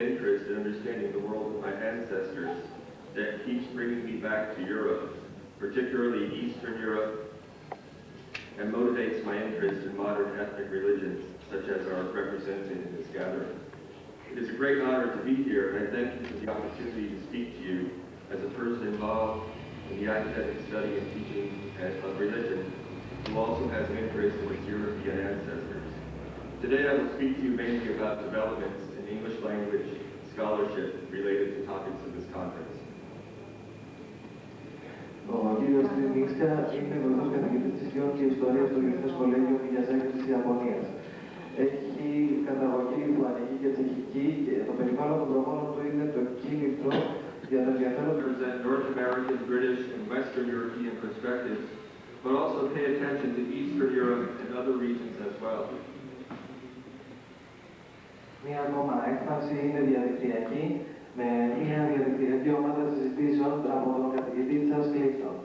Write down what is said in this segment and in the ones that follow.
Interest in understanding the world of my ancestors that keeps bringing me back to Europe, particularly Eastern Europe, and motivates my interest in modern ethnic religions, such as are represented in this gathering. It is a great honor to be here, and I thank you for the opportunity to speak to you as a person involved in the academic study and teaching of religion, who also has an interest in its European ancestors. Today I will speak to you mainly about developments in English language scholarship related to topics of this conference. Ο κύριος Τρινίξκα είναι γνωστός καθηγητής της Λιών και Ιστορίας στο Διεθνές Κολέγιο Μιαζάκης της Ιαπωνίας. Έχει καταγωγή που ανήκει και τσεχική και το περιβάλλον των προγόνων του είναι το κίνητρο για το ενδιαφέρον του. Present North American, British, and Western European perspectives, but also pay attention to Eastern Europe and other regions as well. Μία ακόμα έκφραση είναι διαδικτυακή, με μια διαδικτυακή ομάδα συζητήσεων από τον καθηγητή Τσάρλς Κλίφτον.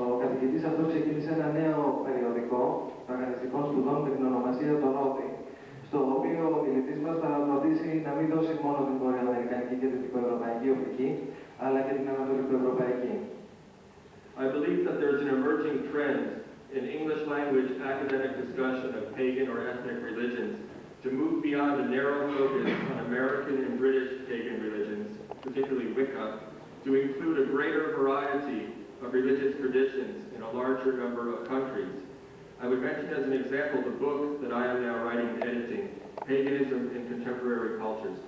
Ο καθηγητής αυτός ξεκίνησε ένα νέο περιοδικό αγανιστικών σπουδών με την ονομασία «Το Νότι», στο οποίο ο μιλητής μας θα φροντίσει να μην δώσει μόνο την βορειοαμερικανική και δυτικοευρωπαϊκή οπτική, αλλά και την ανατολικοευρωπαϊκή. I believe that there is an emerging trend in English language academic discussion of pagan or ethnic religions to move beyond a narrow focus on American and British pagan religions, particularly Wicca, to include a greater variety of religious traditions in a larger number of countries. I would mention as an example the book that I am now writing and editing, Paganism in Contemporary Cultures.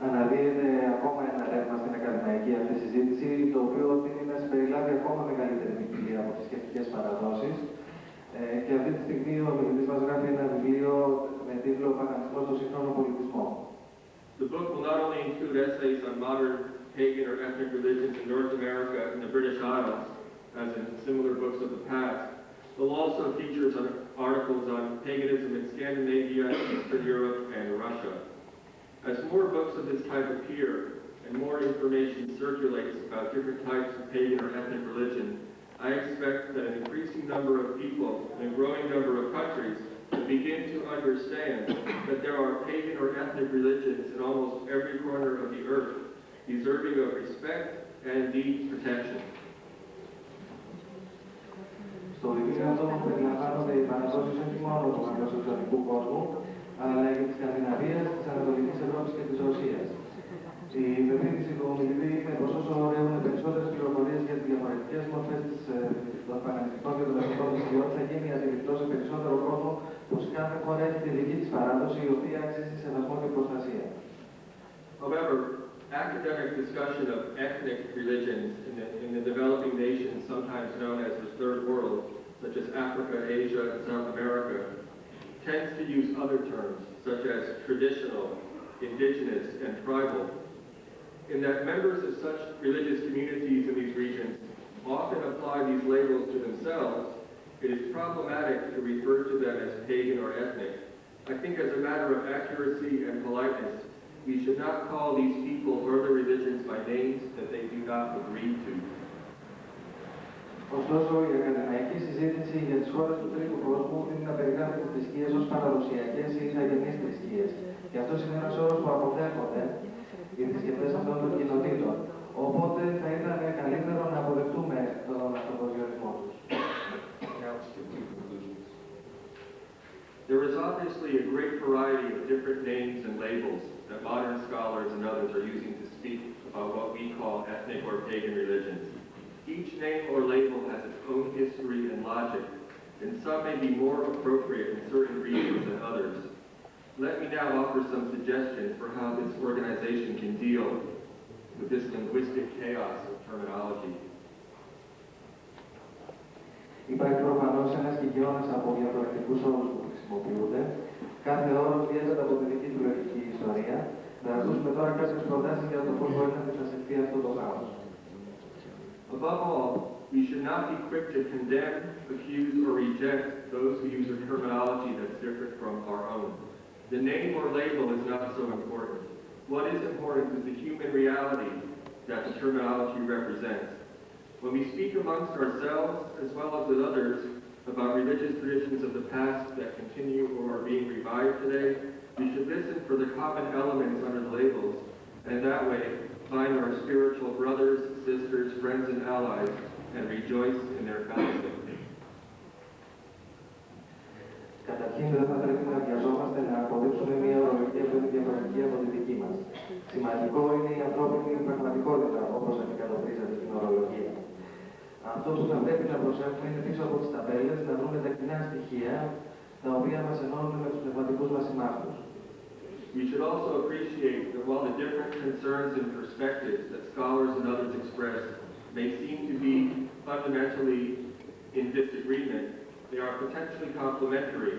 Αναδύεται ακόμα ένα ρεύμα στην ακαδημαϊκή αυτή συζήτηση, το οποίο τείνει να συμπεριλάβει ακόμα μεγαλύτερη ποικιλία από θρησκευτικές παραδόσεις. Και αυτή τη στιγμή ο μιλητής μας γράφει ένα βιβλίο με τίτλο «Παγανισμός στο σύγχρονο πολιτισμό». The book will not only include essays on modern pagan or ethnic religions in North America and the British Isles, as in similar books of the past, but will also feature articles on paganism in Scandinavia, Eastern Europe, and Russia. As more books of this type appear and more information circulates about different types of pagan or ethnic religion, I expect that an increasing number of people in a growing number of countries will begin to understand that there are pagan or ethnic religions in almost every corner of the earth, deserving of respect and indeed protection. Στο βιβλίο αυτό περιλαμβάνονται οι παραδόσεις όχι μόνο του αγγλοσαξονικού κόσμου, αλλά και της Σκανδιναβίας, της Ανατολικής Ευρώπης και της Ρωσίας. Η πεποίθηση του ομιλητή είναι πως όσο έχουν περισσότερες πληροφορίες για τις διαφορετικές μορφές των παγανιστικών και των εθνικών θρησκειών, θα γίνει αντιληπτό σε περισσότερο κόσμο πως κάθε χώρα έχει τη δική της παράδοση, η οποία αξίζει σεβασμό και προστασία. However, academic discussion of ethnic religions in the developing nations, sometimes known as the Third World, such as Africa, Asia, and South America, tends to use other terms, such as traditional, indigenous, and tribal, in that members of such religious communities in these regions often apply these labels to themselves. It is problematic to refer to them as pagan or ethnic. I think as a matter of accuracy and politeness, we should not call these people or their religions by names that they do not agree to. Ωστόσο, η ακαδημαϊκή συζήτηση για τις χώρες του τρίτου κόσμου είναι να περιγράφει τις θρησκείες ως παραδοσιακές ή ηθαγενείς θρησκείες. Και αυτός είναι ένας όρος που αποδέχονται οι θρησκευτές αυτών των κοινοτήτων. Οπότε θα ήταν καλύτερο να αποδεχτούμε τον αυτοπροσδιορισμό τους. There is obviously a great variety of different names and labels that modern scholars and others are using to speak about what we call ethnic or pagan religions. Each name or label has its own history and logic, and some may be more appropriate in certain regions than others. Let me now offer some suggestions for how this organization can deal with this linguistic chaos of terminology. Υπάρχει προφανώς ένας κικαιώνας από διαφορετικούς όρους που χρησιμοποιούνται. Κάθε όρος διέζεται από τη δική του λογική ιστορία. Να ακούσουμε τώρα κάποιες προτάσεις για το πώς μπορεί να μεταφερθεί αυτό το χάος. Above all, we should not be quick to condemn, accuse, or reject those who use a terminology that's different from our own. The name or label is not so important. What is important is the human reality that the terminology represents. When we speak amongst ourselves, as well as with others, about religious traditions of the past that continue or are being revived today, We should listen for the common elements under the labels, and that way find our spiritual brothers, sisters, friends, and allies, and rejoice in their fellowship. Καταρχήν, δεν θα πρέπει να βιαζόμαστε να αποδείξουμε μια ορολογία που είναι διαφορετική από τη δική μας. Σημαντικό είναι η ανθρώπινη πραγματικότητα, όπως αντικατοπτρίζεται στην ορολογία. Αυτό που θα πρέπει να προσέχουμε είναι πίσω από τις ταμπέλες να βρούμε τα κοινά στοιχεία τα οποία μας ενώνουν με τους πνευματικούς μας συμμάχους. We should also appreciate that while the different concerns and perspectives that scholars and others express may seem to be fundamentally in disagreement, they are potentially complementary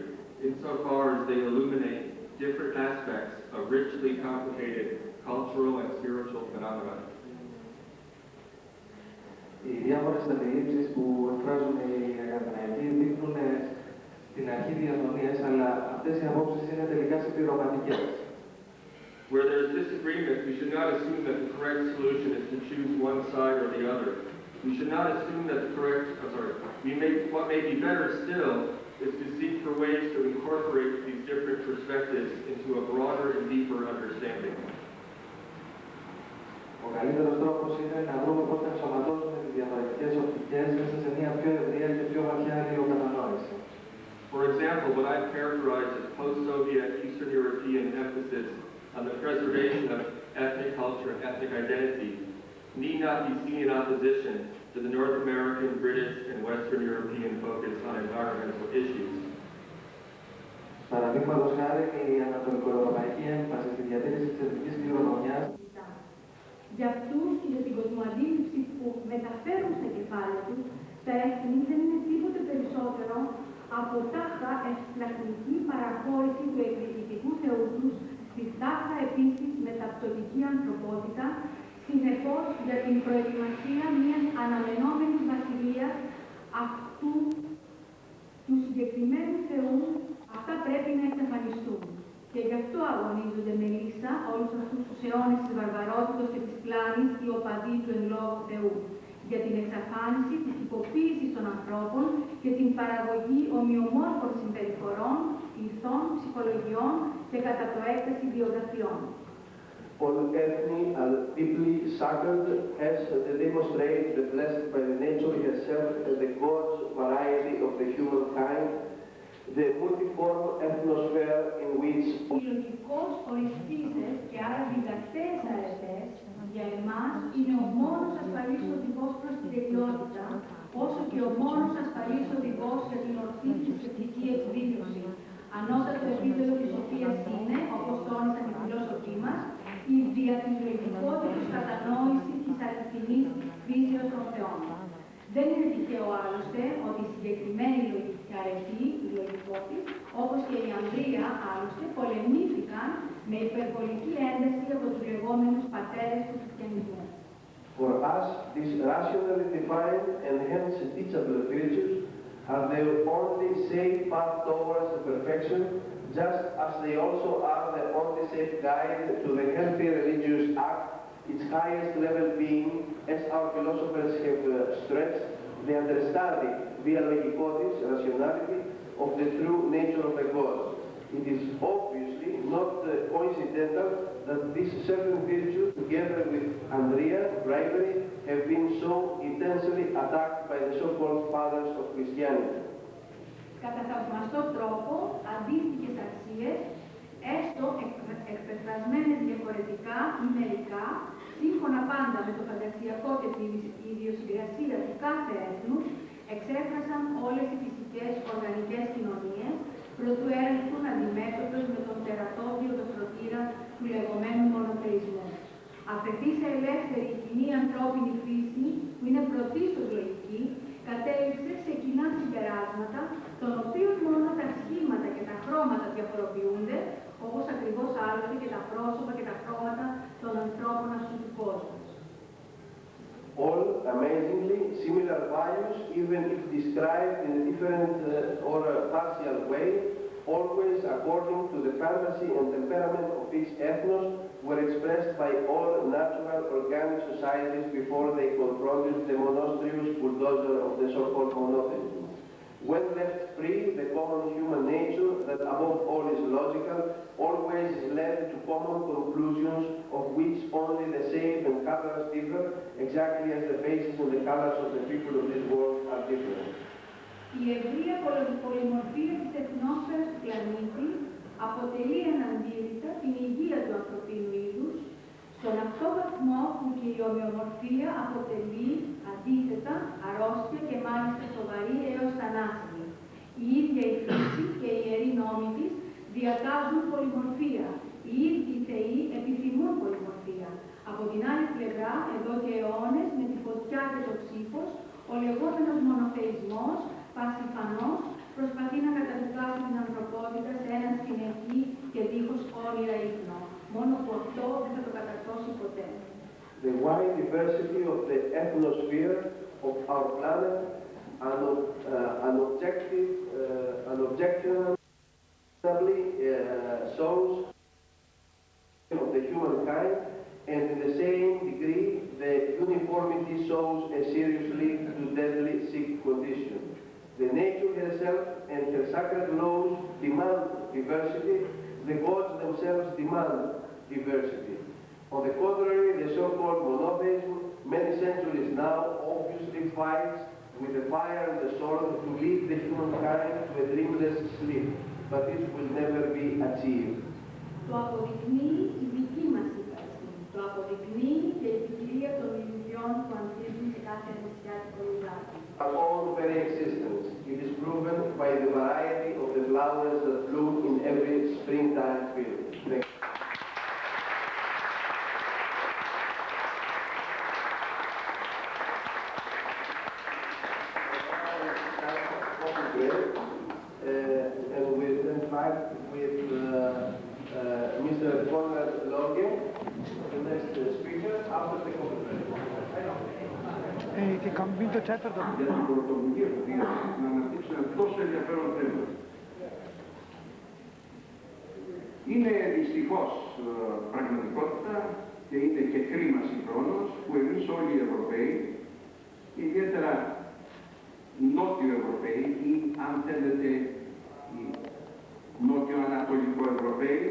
insofar as they illuminate different aspects of richly complicated cultural and spiritual phenomena. Οι διάφορες αντιλήψεις που εκφράζουν οι ακαδημαϊκοί δείχνουν την αρχή διαφωνίας, αλλά αυτές οι απόψεις είναι τελικά συμπληρωματικές. Where there is disagreement, we should not assume that the correct solution is to choose one side or the other. We should not assume that what may be better still is to seek for ways to incorporate these different perspectives into a broader and deeper understanding. Ο καλύτερος τρόπος είναι να βρούμε πώς θα ενσωματώσουμε τις διαφορετικές οπτικές μέσα σε μια πιο ευρεία και πιο βαθιά αλληλοκατανόηση. For example, what I've characterized as post-Soviet Eastern European emphasis on the preservation of ethnic culture and ethnic identity need not be seen in opposition to the North American, British, and Western European focus on environmental issues. Παραδείγματος χάρη, η ανατολικοευρωπαϊκή έμφαση στη διατήρηση της εθνικής κληρονομιάς. Για αυτούς και για την κοσμοαντίληψη που μεταφέρουν στα κεφάλαια τους, τα έθνη δεν είναι τίποτε περισσότερο από τάχα ευσπλαχνική παραχώρηση του εκδικητικού θεού τους στη τάχα επίσης μεταπτωτική ανθρωπότητα, συνεπώς για την προετοιμασία μιας αναμενόμενης βασιλείας αυτού του συγκεκριμένου θεού, αυτά πρέπει να εξαφανιστούν. Και γι' αυτό αγωνίζονται με λύσα όλους αυτούς τους αιώνες της βαρβαρότητος και της πλάνης οι οπαδοί του εν λόγω Θεού, για την εξαφάνιση της τυποποίησης των ανθρώπων και την παραγωγή ομοιομόρφων συμπεριφορών, ηθών, ψυχολογιών και κατά προέκταση βιογραφιών. All ethni are deeply sacred as they demonstrate the blessed by the nature herself and the God's variety of the humankind, the multiform ethnosphere in which... Οι λογικώς οριστείζες και άρα διδακτές αρετές για εμάς είναι ο μόνος ασφαλής οδηγός προς την τελειότητα, όσο και ο μόνος ασφαλής οδηγός για την ορθή θρησκευτική εκδήλωση. Ανώτατο επίπεδο της σοφίας είναι, όπως τόνισαν οι φιλόσοφοι μας, η διατυπωτικότητας κατανόηση της αληθινής φύσεως των θεών. Δεν είναι τυχαίο άλλωστε ότι οι συγκεκριμένοι λογικοί αρετοί, οι λογικότοι, όπως και η Ανδρία άλλωστε, πολεμήθηκαν με υπερβολική ένταση από τους λεγόμενους πατέρες του χριστιανισμού. For us, these rationally defined and hence teachable virtues are the only safe path towards perfection, just as they also are the only safe guide to the healthy religious act, its highest level being, as our philosophers have stressed, the understanding, via logikotis, rationality, of the true nature of the God. It is obviously not coincidental that these certain virtues, together with Andrea, bravery, have been so intensely attacked by the so-called fathers of Christianity. Κατά θαυμαστό τρόπο, αντίστοιχες αξίες, έστω εκπεφρασμένες διαφορετικά ή μερικά, σύμφωνα πάντα με το φαντασιακό και την ιδιοσυγκρασία του κάθε έθνους, εξέφρασαν όλες οι φυσικές οργανικές κοινωνίες, προτού έρθουν αντιμέτωπες με τον τερατώδιο δοξωτήρα του λεγόμενου μονοθεϊσμού. Αφαιθεί σε ελεύθερη κοινή ανθρώπινη φύση, που είναι πρωτίστως λογική, κατέληξε σε κοινά συμπεράσματα, των οποίων μόνο τα σχήματα και τα χρώματα διαφοροποιούνται, όπως ακριβώς άλλοτε και τα πρόσωπα και τα χρώματα των ανθρώπων αυτού του κόσμου. All amazingly similar values, even if described in a different or partial way, always according to the fantasy and temperament of each ethnos, were expressed by all natural organic societies before they confronted the monstrous bulldozer of the so-called monotheism. When left free, the common human nature, that above all is logical, always is led to common conclusions of which only the shape and colors differ, exactly as the faces and the colors of the people of this world are different. Η ευρεία πολυμορφία της εθνόσφαιρας του πλανήτη αποτελεί αναντήρητα την υγεία του ανθρωπίνου είδους, στον αυτό βαθμό που και η ομοιομορφία αποτελεί αντίθετα αρρώστια και μάλιστα σοβαρή έως θανάσιμη. Η ίδια η φύση και οι ιεροί νόμοι της διακάζουν πολυμορφία. Οι ίδιοι θεοί επιθυμούν πολυμορφία. Από την άλλη πλευρά, εδώ και αιώνες, με τη φωτιά και το ψύχος, ο λεγόμενος μονοθεϊσμός, πασιφανός, προσπαθεί να καταδικάσει την ανθρωπότητα σε ένα συνεχή και δίχως όνειρα ύπνο. Μόνο που αυτό δεν θα το καταρθώσει ποτέ. The wide diversity of the atmosphere of our planet unobjectively shows of the humankind, and in the same degree the uniformity shows a seriously to deadly sick condition. The nature herself and her sacred laws demand diversity. The gods themselves demand diversity. On the contrary, the so-called monotheism, many centuries now, obviously fights with the fire and the sword to lead the humankind to a dreamless sleep, but it will never be achieved. Το αποδεικνύει η δική μας ύπαρξη. Το αποδεικνύει και η ποικιλία των ηλικιών που ανθίζουν σε κάθε χριστιανικό λουλάκι. Our own very existence, it is proven by the variety of the flowers that bloom in every springtime field. And we then fight with Mr. Konrad Loge, the next speaker, after the coffee break. Και καμπεί το τέταρτο. Για την πρωτοβουλία που πήρε να αναπτύξει ένα τόσο ενδιαφέρον θέμα. Είναι δυστυχώς πραγματικότητα και είναι και κρίμα συγχρόνως που εμείς όλοι οι Ευρωπαίοι, ιδιαίτερα νότιο Ευρωπαίοι ή αν θέλετε οι νότιο-ανατολικό Ευρωπαίοι,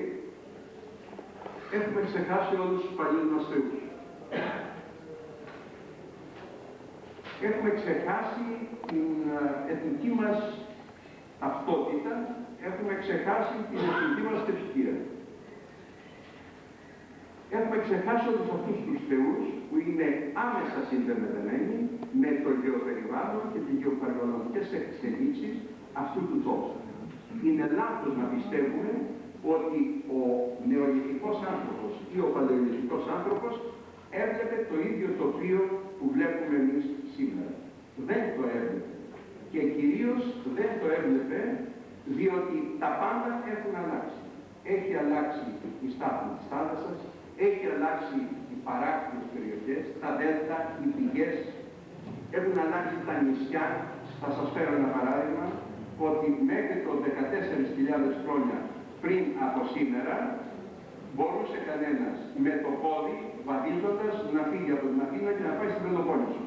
έχουμε ξεχάσει όλους τους παλιούς μας θεούς. Έχουμε ξεχάσει την εθνική μας ταυτότητα, έχουμε ξεχάσει την εθνική μας θρησκεία. Έχουμε ξεχάσει όλους αυτούς τους θεούς που είναι άμεσα συνδεδεμένοι με το γεωπεριβάλλον και τις γεωπεριβαλλοντικές εξελίξεις αυτού του τόπου. Είναι λάθος να πιστεύουμε ότι ο νεολιθικός άνθρωπος ή ο παλαιολιθικός άνθρωπος έβλεπε το ίδιο τοπίο που βλέπουμε εμείς σήμερα. Δεν το έβλεπε. Και κυρίως δεν το έβλεπε διότι τα πάντα έχουν αλλάξει. Έχει αλλάξει η στάθμη της θάλασσας, έχει αλλάξει οι παράκτιες περιοχές, τα δέλτα, οι πηγές, έχουν αλλάξει τα νησιά. Θα σας φέρω ένα παράδειγμα, ότι μέχρι το 14.000 χρόνια πριν από σήμερα, μπορούσε κανένας με το πόδι, βαδίζοντας, να φύγει από την Αθήνα και να πάει στην Πελοπόννησο.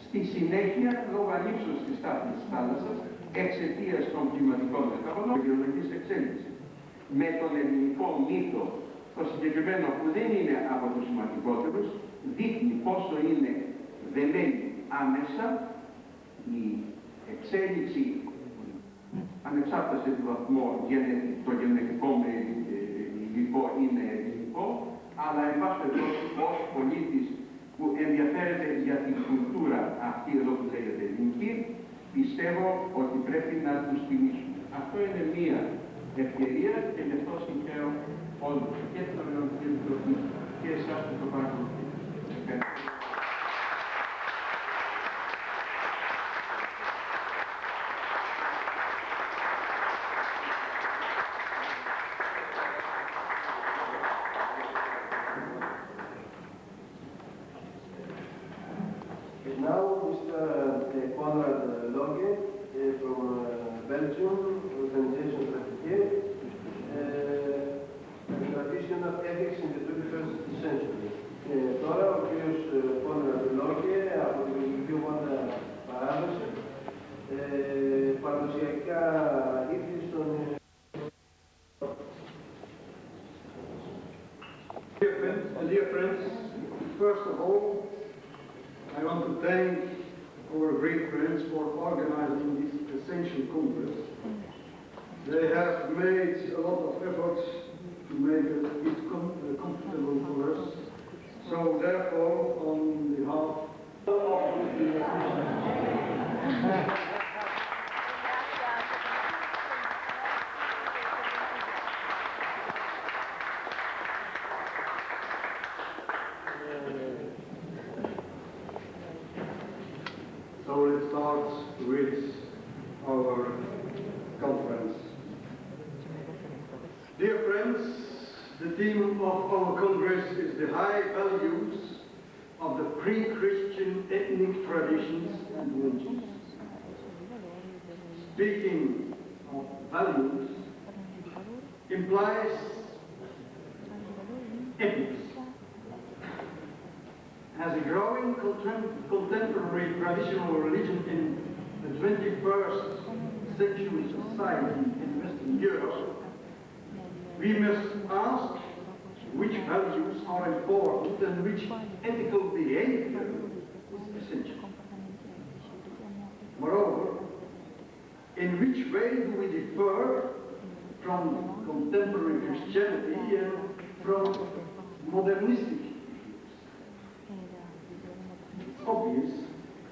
Στη συνέχεια, λόγω ανήψεως της στάθμης της θάλασσας, εξαιτίας των κλιματικών μεταβολών και βιολογικής εξέλιξης. Με τον ελληνικό μύθο, το συγκεκριμένο που δεν είναι από τους σημαντικότερους, δείχνει πόσο είναι δεμένη άμεσα η εξέλιξη, ανεξάρτητα σε τι βαθμό το γενετικό με υλικό είναι ελληνικό, αλλά εν πάση περιπτώσει ως πολίτης που ενδιαφέρεται για την κουλτούρα αυτή εδώ που λέγεται ελληνική, πιστεύω ότι πρέπει να τους τιμήσουμε. Αυτό είναι μία ευκαιρία και γι' αυτό συγχαίρω όλους και την Οργανωτική Επιτροπή και εσάς που το παρακολουθείτε. Now, Mr. Konrad Loge from Belgium, Organization Strategie, Traditional Ethics in the 21st Century. Τώρα ο κύριος Konrad Loge από την Ελληνική Ομάδα Παράδοση παραδοσιακά ήθη στον Dear friends, first of all, I want to thank our great friends for organizing this essential congress. They have made a lot of efforts to make it comfortable for us. So therefore, on behalf So let's start with our conference. Dear friends, the theme of our congress is the high values of the pre-Christian ethnic traditions and religions. Speaking of values implies ethics. As a growing contemporary traditional religion in the 21st century society in Western Europe, we must ask which values are important and which ethical behavior is essential. Moreover, in which way do we differ from contemporary Christianity and from modernistic? It's obvious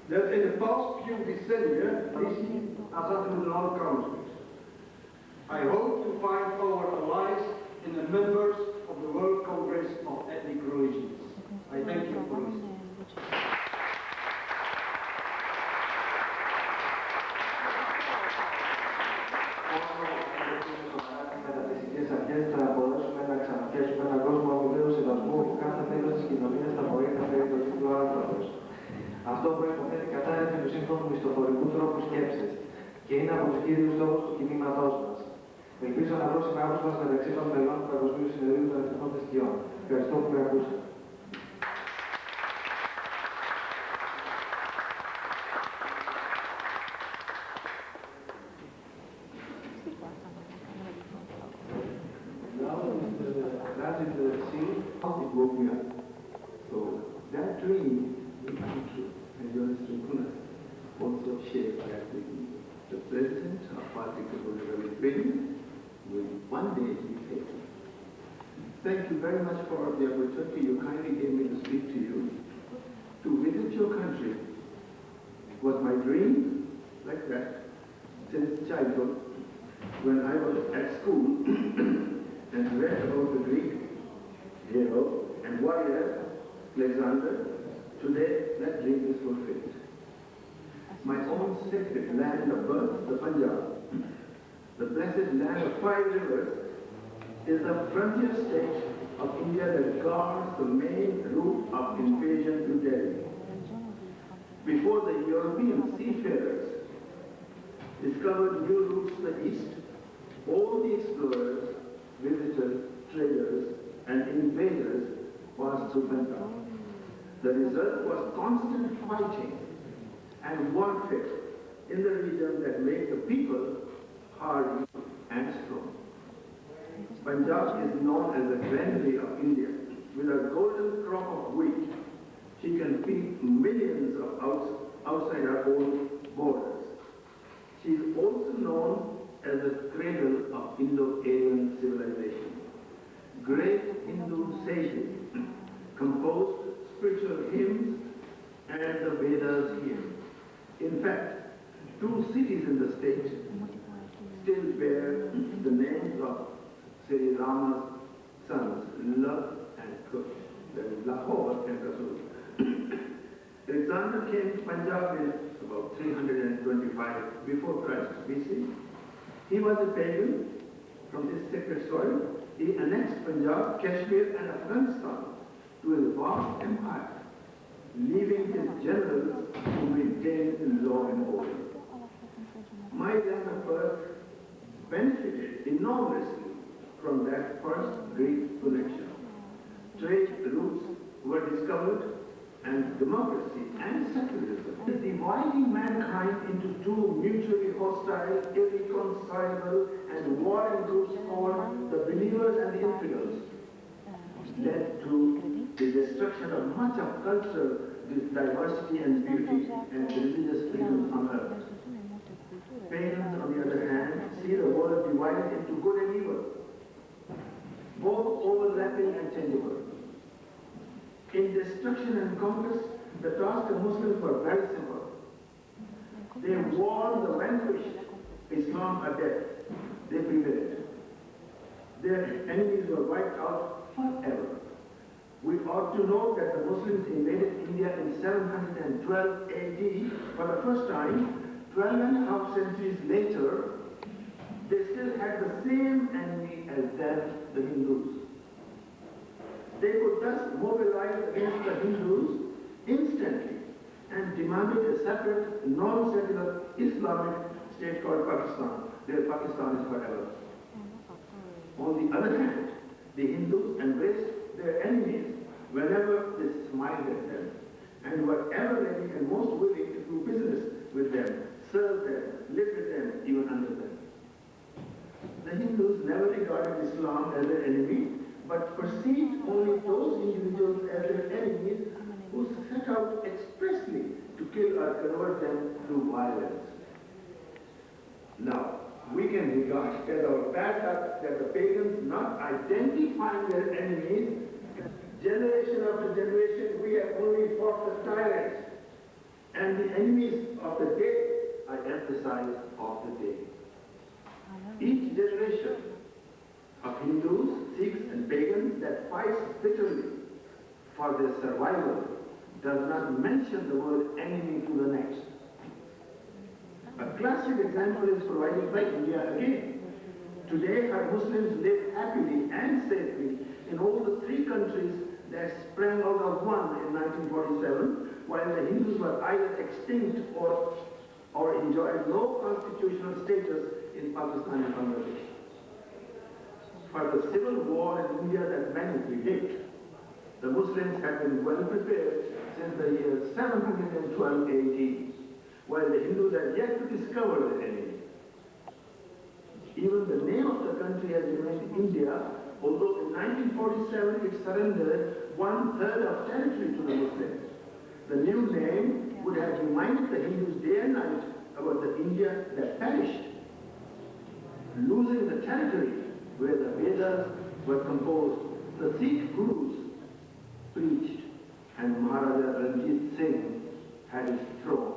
that in the past few decennia, this has happened in our countries. I hope to find our allies in the members of the World Congress of Ethnic Religions. I thank you for listening. Μεταφυσικές αρχές θα μπορέσουμε να ξαναθέσουμε έναν κόσμο αμοιβαίου σεβασμού που κάθε μέλος της κοινωνίας θα μπορεί να φέρει το τίτλο άνθρωπος. Αυτό προϋποθέτει κατάρρευση του σύγχρονου μισθοφορικού τρόπου σκέψης και είναι από τους κύριους στόχους του κινήματός μας. Ελπίζω να βρω συνάδελφους μας μεταξύ των μελών του Παγκοσμίου Συνεδρίου των Εθνικών Θρησκειών. Ευχαριστώ που με ακούσατε. it woke me up. So that dream will come true. And your Kunas also shared that with me. The president of Party Republic will one day be taken. Thank you very much for the opportunity you kindly gave me to speak to you. To visit your country was my dream, like that, since childhood, when I was at school and read about the Greek hero and warrior Alexander. Today, that dream is fulfilled. My own sacred land of birth, the Punjab, the blessed land of 5 rivers, is the frontier state of India that guards the main route of invasion to Delhi. Before the European seafarers discovered new routes to the east, all the explorers, visitors, traders, and invaders passed through Punjab. The result was constant fighting and warfare in the region that made the people hardy and strong. Punjab is known as the granary of India. With a golden crop of wheat, she can feed millions of outside our own borders. She is also known as the cradle of Indo-Aryan civilization. Great Hindu sages composed spiritual hymns and the Vedas hymns. In fact, 2 cities in the state still bear the names of Sri Rama's sons, Love and Kush, that is Lahore and Rasool. Alexander came to Punjab in about 325 before Christ BC. He was a pagan from this sacred soil. He annexed Punjab, Kashmir and Afghanistan to his vast empire, leaving his generals to maintain law and order. My land of birth benefited enormously from that first great connection. Trade routes were discovered and democracy and secularism is dividing mankind into two mutually hostile, irreconcilable, and warring groups called the believers and the infidels, led to the destruction of much of culture, this diversity and beauty, and religious freedom on earth. Pagans, on the other hand, see the world divided into good and evil, both overlapping and changeable. In destruction and conquest, the task of Muslims were very simple. They won the vanquished Islam at death. They prevailed. Their enemies were wiped out forever. We ought to note that the Muslims invaded India in 712 AD for the first time. 12 and a half centuries later, they still had the same enemy as them, the Hindus. They could thus mobilize against the Hindus instantly and demanded a separate, non-secular Islamic state called Pakistan. Their Pakistan is forever. On the other hand, the Hindus embraced their enemies whenever they smiled at them and were ever ready and most willing to do business with them, serve them, live with them, even under them. The Hindus never regarded Islam as their enemy, but perceived only those individuals as their enemies who set out expressly to kill or convert them through violence. Now, we can regard as our bad luck that the pagans, not identifying their enemies, generation after generation, we have only fought the tyrants, and the enemies of the day, I emphasize, of the day. Each generation of Hindus, Sikhs and pagans that fights bitterly for their survival does not mention the word enemy to the next. A classic example is provided by India again. Today, our Muslims live happily and safely in all the three countries that sprang out of one in 1947, while the Hindus were either extinct or enjoyed no constitutional status in Pakistan and Bangladesh. For the civil war in India that many predict, the Muslims have been well prepared since the year 712 AD, while the Hindus have yet to discover the enemy. Even the name of the country has remained India, although in 1947 it surrendered 1/3 of territory to the Muslims. The new name would have reminded the Hindus day and night about the India that perished, losing the territory where the Vedas were composed, the Sikh gurus preached, and Maharaja Ranjit Singh had his throne.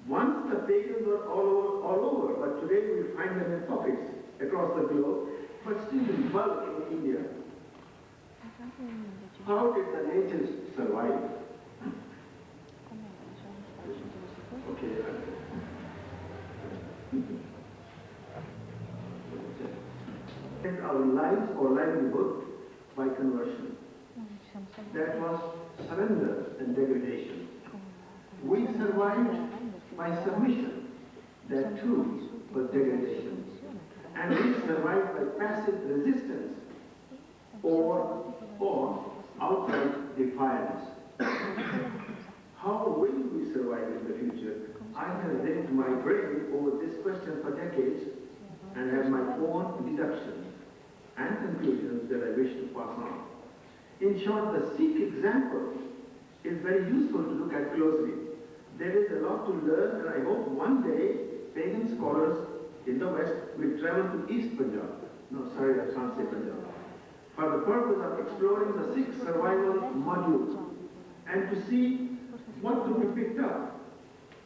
Once the pagans were all over, but today we find them in pockets across the globe, but still in bulk in India. How did the natives survive? Okay. And our lives or livelihood by conversion. That was surrender and degradation. We survived by submission. That too was degradation. And we survived by passive resistance or outright defiance. How will we survive in the future? I have raised my brain over this question for decades and have my own deductions and conclusions that I wish to pass on. In short, the Sikh example is very useful to look at closely. There is a lot to learn, and I hope one day pagan scholars in the West will travel to East Punjab. No, sorry, I can't say Punjab. For the purpose of exploring the Sikh survival module and to see what could be picked up,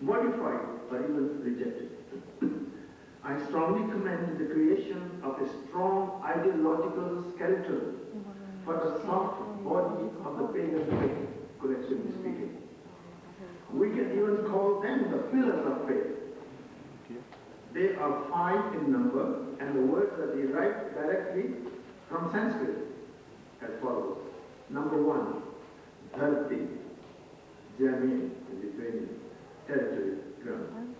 modified, or even rejected. I strongly commend the creation of a strong ideological skeleton for the soft body of the pagan faith, collectively speaking. We can even call them the pillars of faith. They are 5 in number, and the words are derived directly from Sanskrit as follows. Number 1, dharti, Jameen, Lithuanian, territory, ground.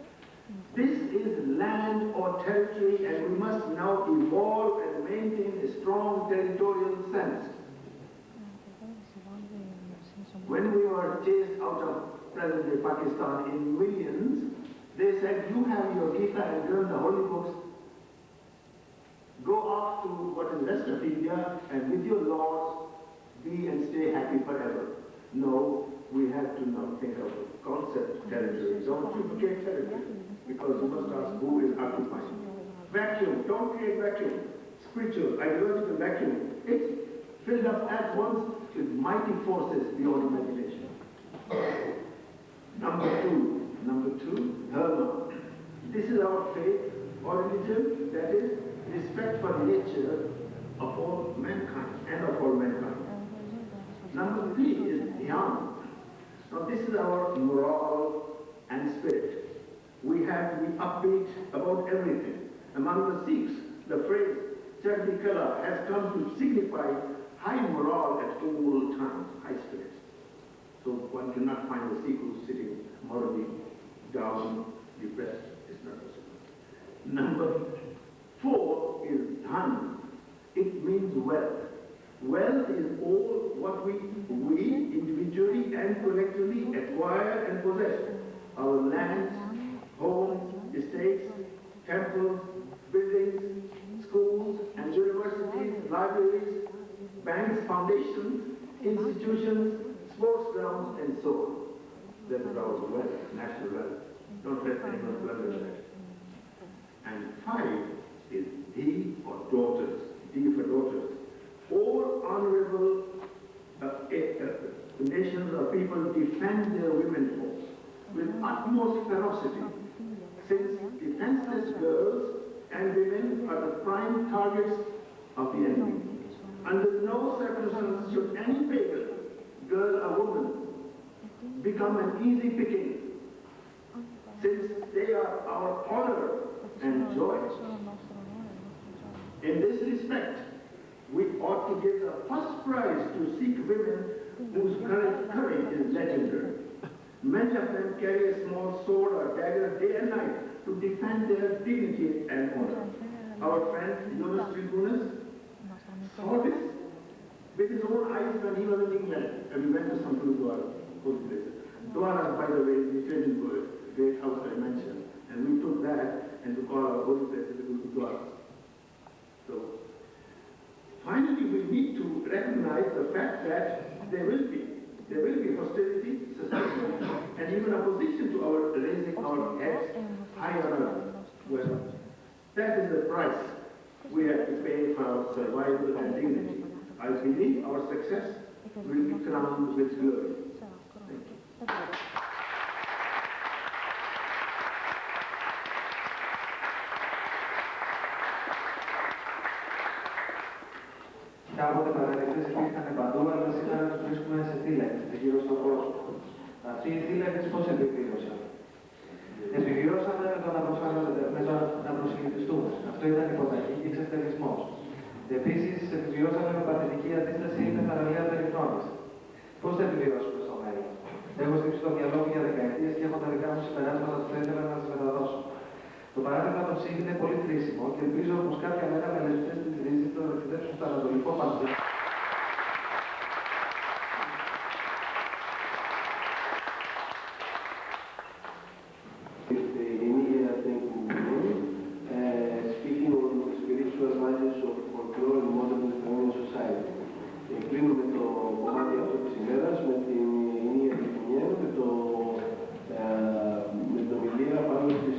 This is land or territory, and we must now evolve and maintain a strong territorial sense. When we were chased out of present-day Pakistan in millions, they said, you have your Gita and learn the holy books, go off to what is rest of India, and with your laws, be and stay happy forever. No, we have to now think of the concept territory. Don't duplicate territory, because you must ask who is occupying. Vacuum, don't create vacuum. Spiritual, ideological vacuum. It's filled up at once with mighty forces beyond imagination. Number two, dharma. This is our faith or religion, that is respect for nature of all mankind and of all mankind. Number three is dhyana. Now this is our morale and spirit. We have to be upbeat about everything. Among the Sikhs, the phrase Chaddi Kala has come to signify high morale at all times, high spirits. So one cannot find a Sikh who's sitting morally down, depressed. It's not possible. Number four is dhan. It means wealth. Wealth is all what we individually and collectively acquire and possess. Our lands, homes, estates, temples, buildings, schools and universities, libraries, banks, foundations, institutions, sports grounds, and so on. That is our wealth, national wealth. Don't let anyone plunder that. And five is D for daughters. D for daughters. All honorable nations or people defend their women folks with utmost ferocity, since defenseless girls and women are the prime targets of the enemy. Under no circumstances should any pagan, girl or woman, become an easy picking, since they are our honor and joy. In this respect, we ought to give the first prize to Sikh women whose courage is legendary. Many of them carry a small sword or dagger day and night to defend their dignity and honor. Our friend Yunus Tribunus saw this with his own eyes when he was in England and we went to some Gurudwara, holy places. Dwara, by the way, is the Italian great house I mentioned, and we took that and to call our holy places the Gurudwara. So, finally, we need to recognize the fact that there will be hostility, suspicion, and even opposition to our raising our heads high on earth. Well, that is the price we have to pay for our survival and dignity. I believe our success will be crowned with glory. Thank you. Κάποτε παραδεκτές υπήρχαν παντού, αλλά σήμερα τους βρίσκουμε σε θύλακες, γύρω στον κόσμο. Αυτοί οι θύλακες πώς επιβίωσαν? Επιβιώσαμε με το να προσιλητιστούμε. Αυτό ήταν υποταγή και εξευτελισμός. Επίσης, επιβιώσαμε με παθητική αντίσταση ή με θαραλέα περιφρόνηση. Πώς θα επιβιώσουμε στο μέλλον? Έχω στήσει το μυαλό μου για δεκαετίες και έχω τα δικά μου συμπεράσματα που θα ήθελα να σας μεταδώσω. Το παράδειγμα των Sikh είναι πολύ χρήσιμο και ελπίζω πως κάποια μέρα μελετητές της ρίζης θα ταξιδέψουν στο Ανατολικό Παντζάμπ. Speaking on the spiritual values of folklore in modern Lithuanian society. Κλείνουμε το κομμάτι αυτό της ημέρας με την Ινία Λιθουανία, με την ομιλία πάνω στις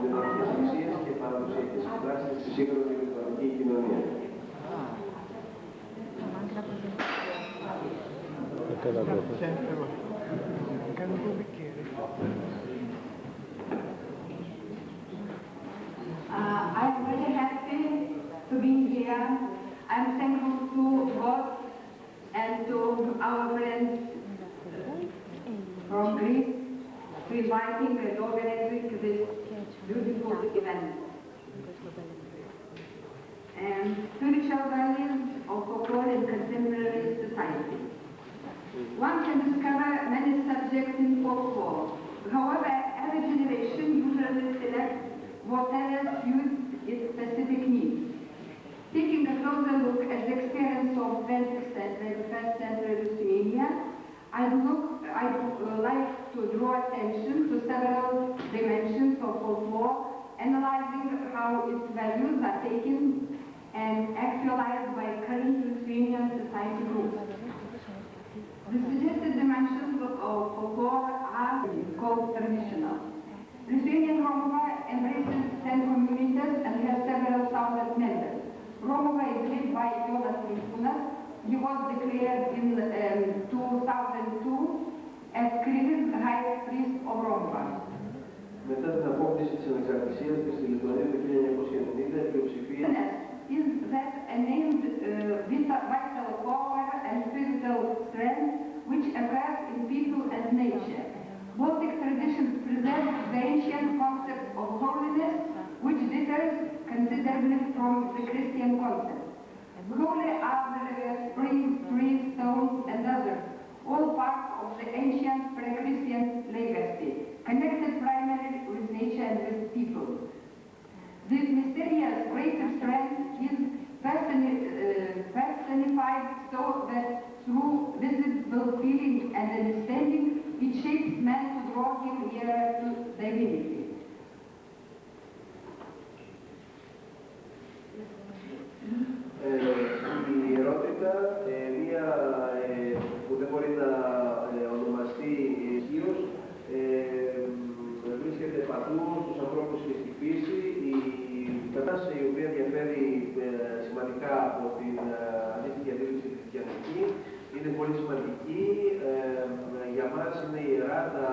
δημοτικές αξίες και παραδοσιακές πράξεις στη σύγχρονη λιθουανική κοινωνία. I'm very happy to be here. I'm thankful to God and to our friends from Greece to inviting and organizing this beautiful event. And spiritual values of folklore in contemporary society. One can discover many subjects in folklore. However, every generation usually selects whatever suits its specific needs. Taking a closer look at the experience of of 21st century Lithuania, I'd like to draw attention to several dimensions of folklore, analyzing how its values are taken and actualized by current Lithuanian society groups. The suggested dimensions of folklore are called traditional. Lithuanian Romuva embraces 10 communities and has several thousand members. Romuva is led by Jonas Rimkūnas. He was declared in 2002 as Krivis, the highest priest of Romuva. Μετά την απόκτηση της ανεξαρτησίας της στη Λιθουανία το 1990, η πλειοψηφία Is that a named vital power and physical strength which occurs in people and nature. Baltic traditions present the ancient concept of holiness, which differs considerably from the Christian concept. Holy are the rivers, springs, trees, stones, and others, all part of the ancient pre-Christian legacy, connected primarily with nature and with people. This mysterious greater strength is personified so that through visible feeling and understanding, it shapes man to draw him nearer to divinity. Η ιερότητα, μία που δεν μπορεί να ονομαστεί ισχύως, βρίσκεται παντού στους ανθρώπους και στη φύση. Η κατάσταση η οποία διαφέρει σημαντικά από την αντίστοιχη αντίληψη χριστιανική είναι πολύ σημαντική. Για μας είναι ιερά τα